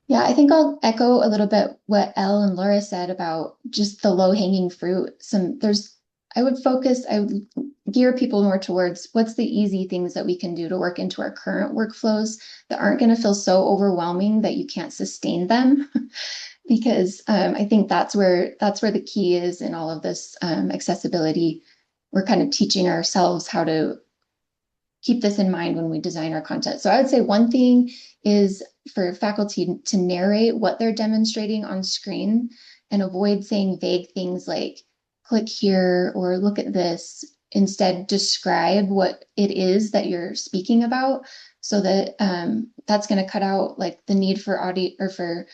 yeah, I think I'll echo a little bit what Elle and Laura said about just the low-hanging fruit. I would gear people more towards what's the easy things that we can do to work into our current workflows that aren't going to feel so overwhelming that you can't sustain them. Because I think that's where the key is in all of this accessibility. We're kind of teaching ourselves how to keep this in mind when we design our content. So I would say one thing is for faculty to narrate what they're demonstrating on screen and avoid saying vague things like click here or look at this. Instead, describe what it is that you're speaking about so that that's going to cut out like the need for audio or for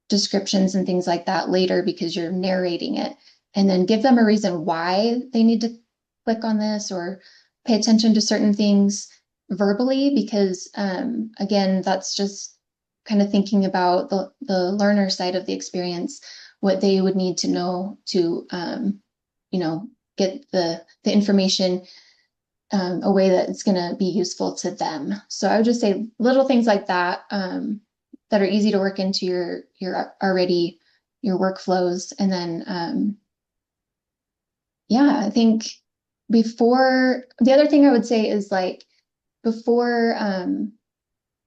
descriptions and things like that later because you're narrating it. And then give them a reason why they need to click on this or pay attention to certain things verbally because again that's just kind of thinking about the learner side of the experience, what they would need to know to get the information a way that it's going to be useful to them. So I would just say little things like that that are easy to work into your already your workflows. And then yeah, I think before the other thing I would say is like before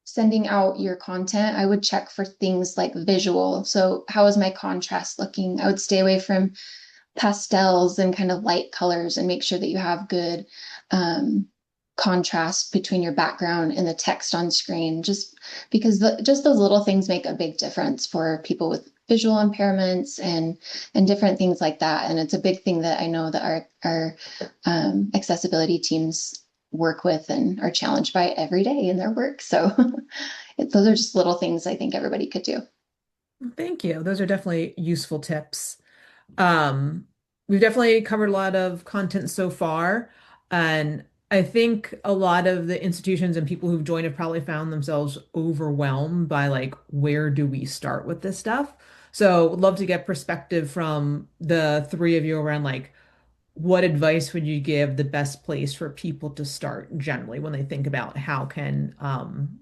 sending out your content, I would check for things like visual. So how is my contrast looking? I would stay away from pastels and kind of light colors and make sure that you have good contrast between your background and the text on screen, just because just those little things make a big difference for people with visual impairments and different things like that. And it's a big thing that I know that our accessibility teams work with and are challenged by every day in their work. So those are just little things I think everybody could do. Thank you. Those are definitely useful tips. Um, we've definitely covered a lot of content so far, and I think a lot of the institutions and people who've joined have probably found themselves overwhelmed by like, where do we start with this stuff? So would love to get perspective from the three of you around like, what advice would you give the best place for people to start generally when they think about how can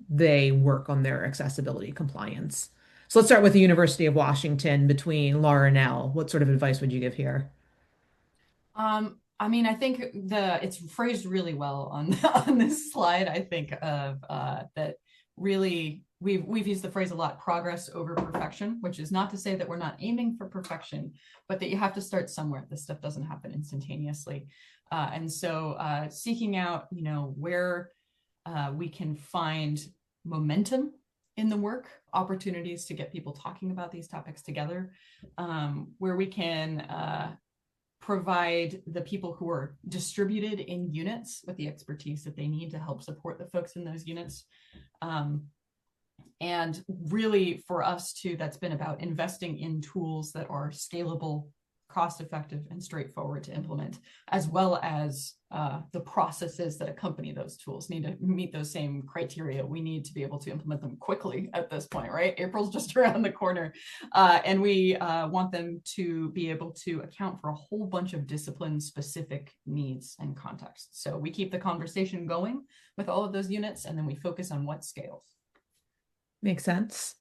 they work on their accessibility compliance? So let's start with the University of Washington between Laura and Elle. What sort of advice would you give here? I mean, I think it's phrased really well on on this slide. I think of that really we've used the phrase a lot, progress over perfection, which is not to say that we're not aiming for perfection, but that you have to start somewhere. This stuff doesn't happen instantaneously. And so seeking out, where we can find momentum in the work, opportunities to get people talking about these topics together, where we can provide the people who are distributed in units with the expertise that they need to help support the folks in those units. And really for us too, that's been about investing in tools that are scalable, cost-effective, and straightforward to implement, as well as the processes that accompany those tools need to meet those same criteria. We need to be able to implement them quickly at this point, right? April's just around the corner. And we want them to be able to account for a whole bunch of discipline-specific needs and contexts. So we keep the conversation going with all of those units, and then we focus on what scales. Makes sense.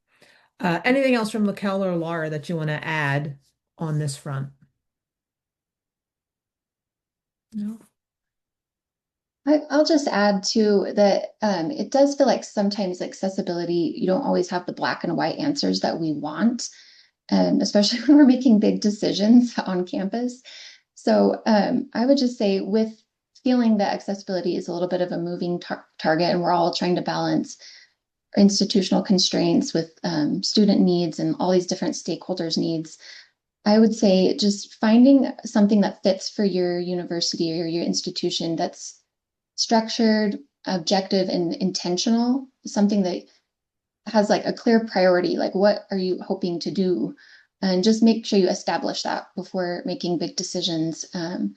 Anything else from Laquel or Laura that you want to add on this front? No. I'll just add too that it does feel like sometimes accessibility, you don't always have the black and white answers that we want, especially when we're making big decisions on campus. So I would just say with feeling that accessibility is a little bit of a moving target and we're all trying to balance institutional constraints with student needs and all these different stakeholders' needs. I would say just finding something that fits for your university or your institution that's structured, objective, and intentional, something that has like a clear priority, like what are you hoping to do? And just make sure you establish that before making big decisions. And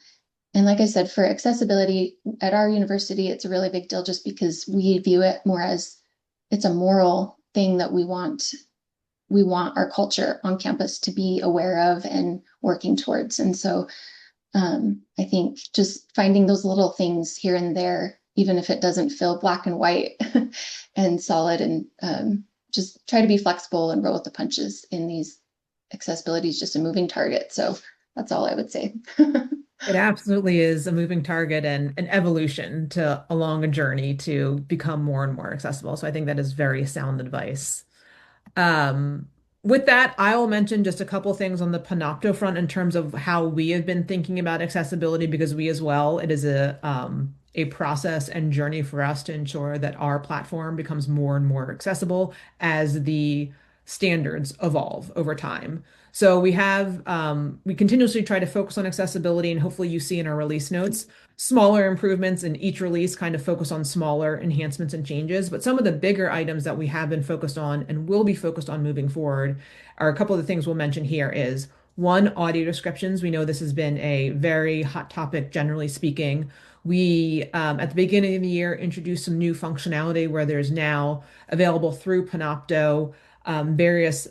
like I said, for accessibility at our university, it's a really big deal just because we view it more as it's a moral thing that we want our culture on campus to be aware of and working towards. And so I think just finding those little things here and there, even if it doesn't feel black and white and solid, and just try to be flexible and roll with the punches in these. Accessibility is just a moving target. So that's all I would say. It absolutely is a moving target and an evolution to along a journey to become more and more accessible. So I think that is very sound advice. Um, with that, I will mention just a couple things on the Panopto front in terms of how we have been thinking about accessibility, because we as well, it is a process and journey for us to ensure that our platform becomes more and more accessible as the standards evolve over time. So we continuously try to focus on accessibility, and hopefully you see in our release notes smaller improvements in each release kind of focus on smaller enhancements and changes. But some of the bigger items that we have been focused on and will be focused on moving forward are a couple of the things we'll mention here is one, audio descriptions. We know this has been a very hot topic, generally speaking. We, at the beginning of the year, introduced some new functionality where there's now available through Panopto various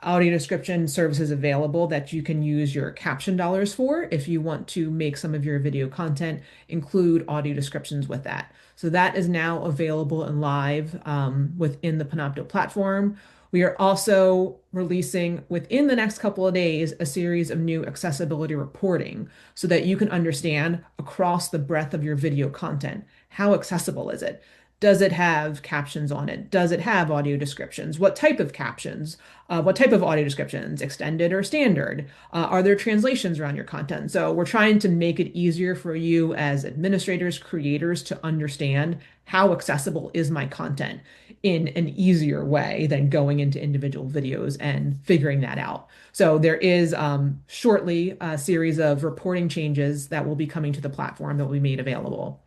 audio description services available that you can use your caption dollars for if you want to make some of your video content include audio descriptions with that. So that is now available and live within the Panopto platform. We are also releasing within the next couple of days a series of new accessibility reporting so that you can understand across the breadth of your video content, how accessible is it? Does it have captions on it? Does it have audio descriptions? What type of captions? What type of audio descriptions? Extended or standard? Are there translations around your content? So we're trying to make it easier for you as administrators, creators to understand how accessible is my content in an easier way than going into individual videos and figuring that out. So there is shortly a series of reporting changes that will be coming to the platform that will be made available.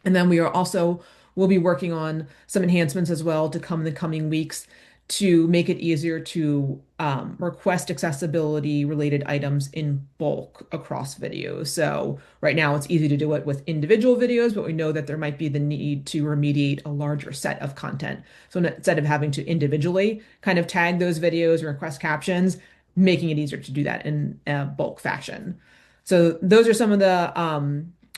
And then we are also we'll be working on some enhancements as well to come in the coming weeks to make it easier to request accessibility related items in bulk across videos. So right now it's easy to do it with individual videos, but we know that there might be the need to remediate a larger set of content. So instead of having to individually kind of tag those videos and request captions, making it easier to do that in a bulk fashion. So those are some of the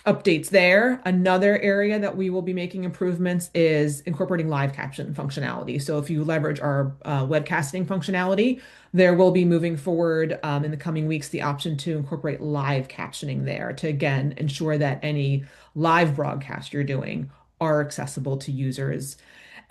updates there. Another area that we will be making improvements is incorporating live caption functionality. So if you leverage our webcasting functionality, there will be moving forward in the coming weeks the option to incorporate live captioning there to again ensure that any live broadcast you're doing are accessible to users.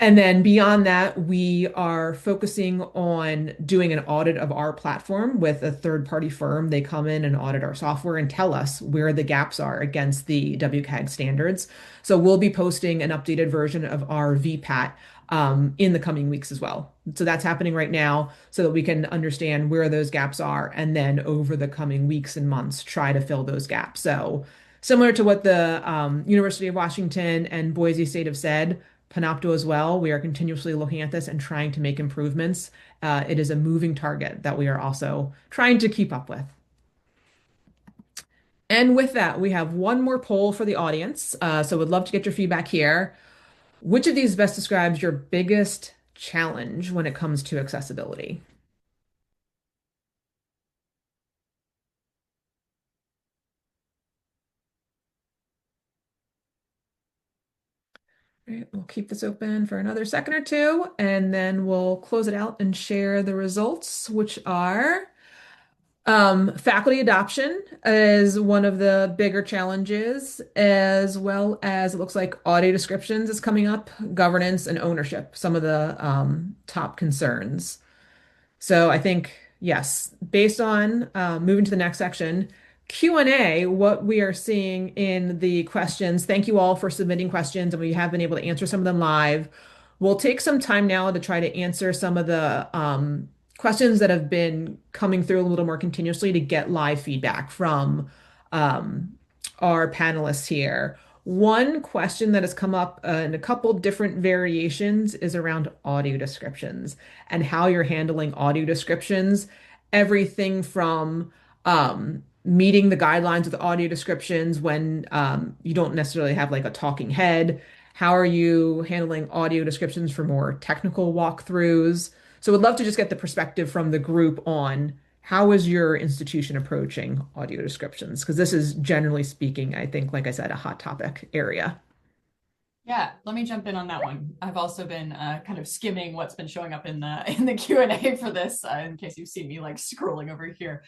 And then beyond that, we are focusing on doing an audit of our platform with a third-party firm. They come in and audit our software and tell us where the gaps are against the WCAG standards. So we'll be posting an updated version of our VPAT in the coming weeks as well. So that's happening right now so that we can understand where those gaps are and then over the coming weeks and months try to fill those gaps. So similar to what the University of Washington and Boise State have said, Panopto as well. We are continuously looking at this and trying to make improvements. It is a moving target that we are also trying to keep up with. And with that, we have one more poll for the audience. So would love to get your feedback here. Which of these best describes your biggest challenge when it comes to accessibility? All right, we'll keep this open for another second or two, and then we'll close it out and share the results, which are faculty adoption is one of the bigger challenges, as well as it looks like audio descriptions is coming up, governance and ownership, some of the top concerns. So I think, yes, based on moving to the next section, Q&A, what we are seeing in the questions, thank you all for submitting questions, and we have been able to answer some of them live. We'll take some time now to try to answer some of the questions that have been coming through a little more continuously to get live feedback from um, our panelists here. One question that has come up in a couple different variations is around audio descriptions and how you're handling audio descriptions. Everything from meeting the guidelines with audio descriptions when you don't necessarily have like a talking head. How are you handling audio descriptions for more technical walkthroughs? So would love to just get the perspective from the group on how is your institution approaching audio descriptions? Because this is generally speaking, I think, like I said, a hot topic area. Yeah, let me jump in on that one. I've also been kind of skimming what's been showing up in the Q&A for this, in case you've seen me like scrolling over here.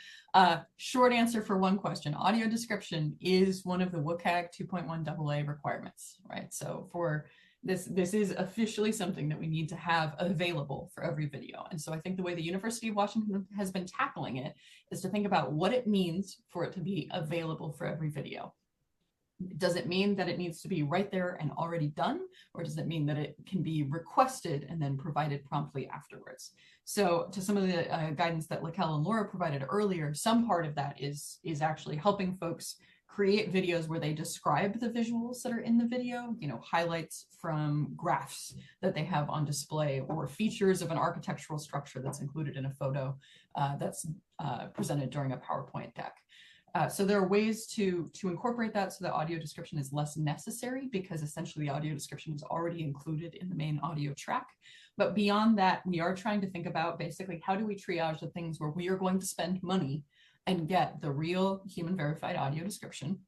Short answer for one question: audio description is one of the WCAG 2.1 AA requirements, right? So for this is officially something that we need to have available for every video. And so I think the way the University of Washington has been tackling it is to think about what it means for it to be available for every video. Does it mean that it needs to be right there and already done, or does it mean that it can be requested and then provided promptly afterwards? So to some of the guidance that Laquelle and Laura provided earlier, some part of that is actually helping folks create videos where they describe the visuals that are in the video, you know, highlights from graphs that they have on display, or features of an architectural structure that's included in a photo that's presented during a PowerPoint deck. So there are ways to incorporate that so the audio description is less necessary, because essentially the audio description is already included in the main audio track. But beyond that, we are trying to think about basically how do we triage the things where we are going to spend money and get the real human verified audio description,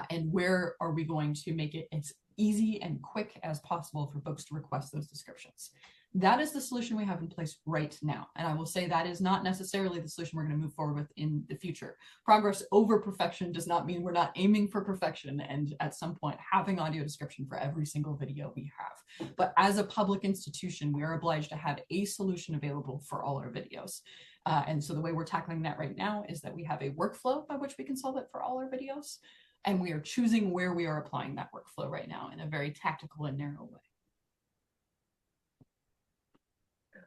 and where are we going to make it as easy and quick as possible for folks to request those descriptions. That is the solution we have in place right now. And I will say that is not necessarily the solution we're going to move forward with in the future. Progress over perfection does not mean we're not aiming for perfection and at some point having audio description for every single video we have. But as a public institution, we are obliged to have a solution available for all our videos. And so the way we're tackling that right now is that we have a workflow by which we can solve it for all our videos. And we are choosing where we are applying that workflow right now in a very tactical and narrow way.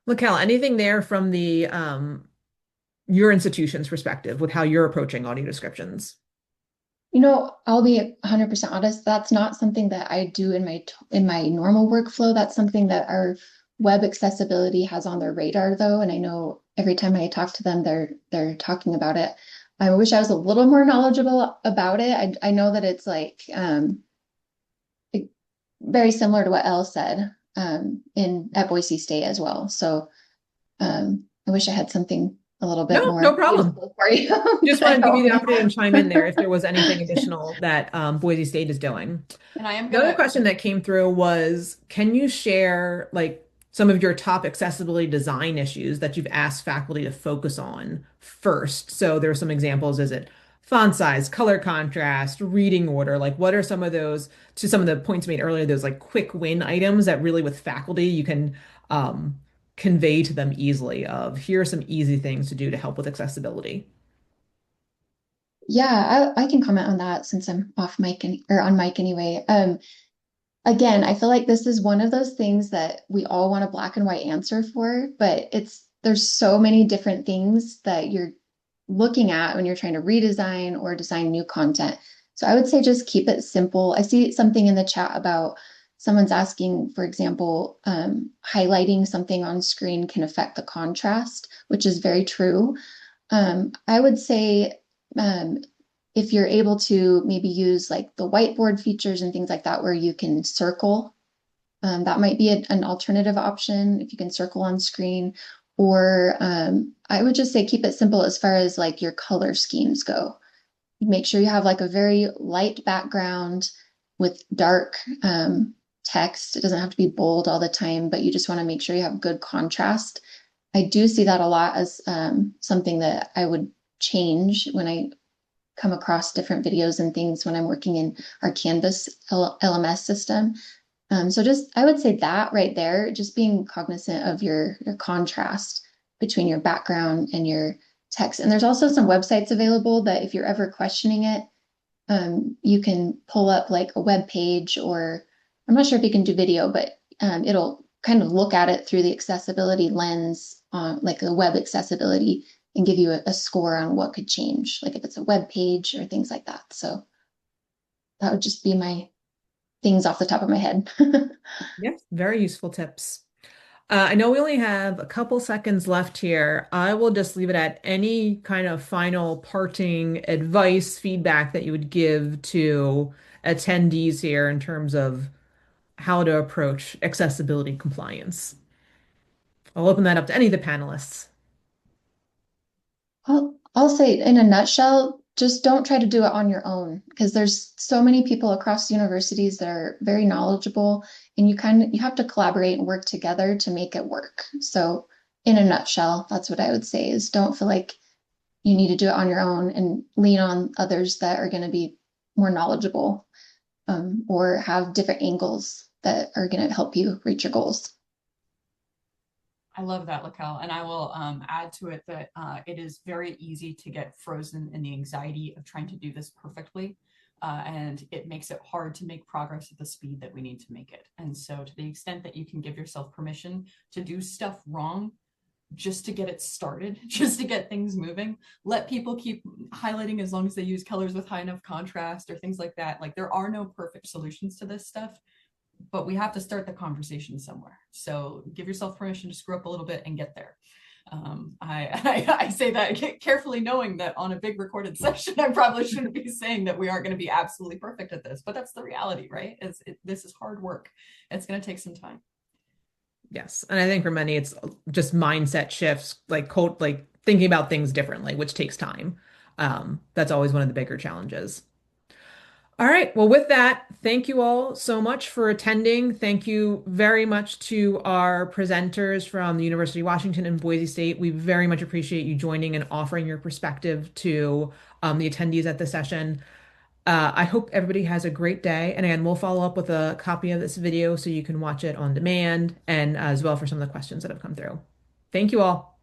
Laquelle, anything there from the your institution's perspective with how you're approaching audio descriptions? You know, I'll be 100% honest. That's not something that I do in my normal workflow. That's something that our web accessibility has on their radar, though. And I know every time I talk to them, they're talking about it. I wish I was a little more knowledgeable about it. I know that it's like very similar to what Elle said at Boise State as well. So I wish I had something a little bit No, more no problem. useful for you. Just wanted to give you the opportunity to chime in there if there was anything additional that Boise State is doing. And I am The other gonna question that came through was, can you share like some of your top accessibility design issues that you've asked faculty to focus on first? So there are some examples. Is it font size, color contrast, reading order? Like what are some of those, to some of the points made earlier, those like quick win items that really with faculty you can convey to them easily of here are some easy things to do to help with accessibility. Yeah, I can comment on that since I'm off mic or on mic anyway. Again, I feel like this is one of those things that we all want a black and white answer for, but there's so many different things that you're looking at when you're trying to redesign or design new content. So I would say just keep it simple. I see something in the chat about someone's asking, for example, highlighting something on screen can affect the contrast, which is very true. I would say if you're able to maybe use like the whiteboard features and things like that, where you can circle, that might be an alternative option if you can circle on screen. Or I would just say keep it simple as far as like your color schemes go. Make sure you have like a very light background with dark text. It doesn't have to be bold all the time, but you just want to make sure you have good contrast. I do see that a lot as something that I would change when I come across different videos and things when I'm working in our Canvas LMS system. So I would say that right there, just being cognizant of your contrast between your background and your text. And there's also some websites available that if you're ever questioning it, you can pull up like a web page, or I'm not sure if you can do video, but it'll kind of look at it through the accessibility lens on like a web accessibility and give you a score on what could change, like if it's a web page or things like that. So that would just be my things off the top of my head. Yes, very useful tips. I know we only have a couple seconds left here. I will just leave it at any kind of final parting advice, feedback that you would give to attendees here in terms of how to approach accessibility compliance. I'll open that up to any of the panelists. I'll say in a nutshell, just don't try to do it on your own because there's so many people across universities that are very knowledgeable and you have to collaborate and work together to make it work. So in a nutshell, that's what I would say is don't feel like you need to do it on your own and lean on others that are going to be more knowledgeable or have different angles that are going to help you reach your goals. I love that, Laquel. And I will add to it that it is very easy to get frozen in the anxiety of trying to do this perfectly. And it makes it hard to make progress at the speed that we need to make it. And so to the extent that you can give yourself permission to do stuff wrong, just to get it started, just to get things moving, let people keep highlighting as long as they use colors with high enough contrast or things like that. Like there are no perfect solutions to this stuff, but we have to start the conversation somewhere. So give yourself permission to screw up a little bit and get there. I say that carefully knowing that on a big recorded session, I probably shouldn't be saying that we aren't going to be absolutely perfect at this, but that's the reality, right? This is hard work. It's going to take some time. Yes. And I think for many, it's just mindset shifts, like code, like thinking about things differently, which takes time. That's always one of the bigger challenges. All right. Well, with that, thank you all so much for attending. Thank you very much to our presenters from the University of Washington and Boise State. We very much appreciate you joining and offering your perspective to the attendees at the session. I hope everybody has a great day. And again, we'll follow up with a copy of this video so you can watch it on demand and as well for some of the questions that have come through. Thank you all.